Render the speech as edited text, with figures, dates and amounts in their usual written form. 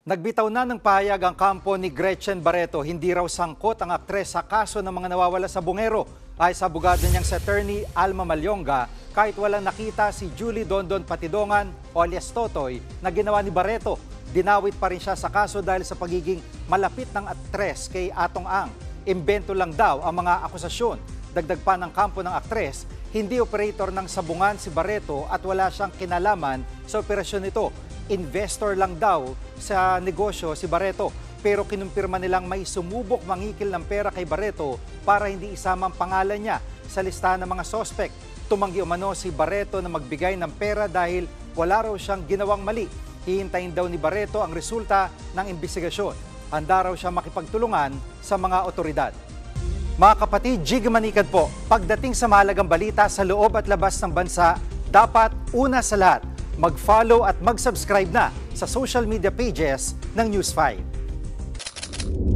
Nagbitaw na ng pahayag ang kampo ni Gretchen Barreto. Hindi raw sangkot ang aktres sa kaso ng mga nawawala sa bungero. Ay sa abogado niyang sa attorney Alma Malyonga, kahit walang nakita si Julie Dondon Patidongan o alias Totoy na ginawa ni Barreto, dinawit pa rin siya sa kaso dahil sa pagiging malapit ng aktres kay Atong Ang. Imbento lang daw ang mga akusasyon. Dagdag pa ng kampo ng aktres, hindi operator ng sabungan si Barreto at wala siyang kinalaman sa operasyon nito. Investor lang daw sa negosyo si Barreto, pero kinumpirma nilang may sumubok mangikil ng pera kay Barreto para hindi isama ang pangalan niya sa listahan ng mga sospek. Tumanggi umano si Barreto na magbigay ng pera dahil wala raw siyang ginawang mali. Hihintayin daw ni Barreto ang resulta ng investigasyon. Handa raw siya makipagtulungan sa mga otoridad. Mga kapatid, Jig Manikad po, pagdating sa mahalagang balita sa loob at labas ng bansa, dapat una sa lahat, mag-follow at mag-subscribe na sa social media pages ng News 5.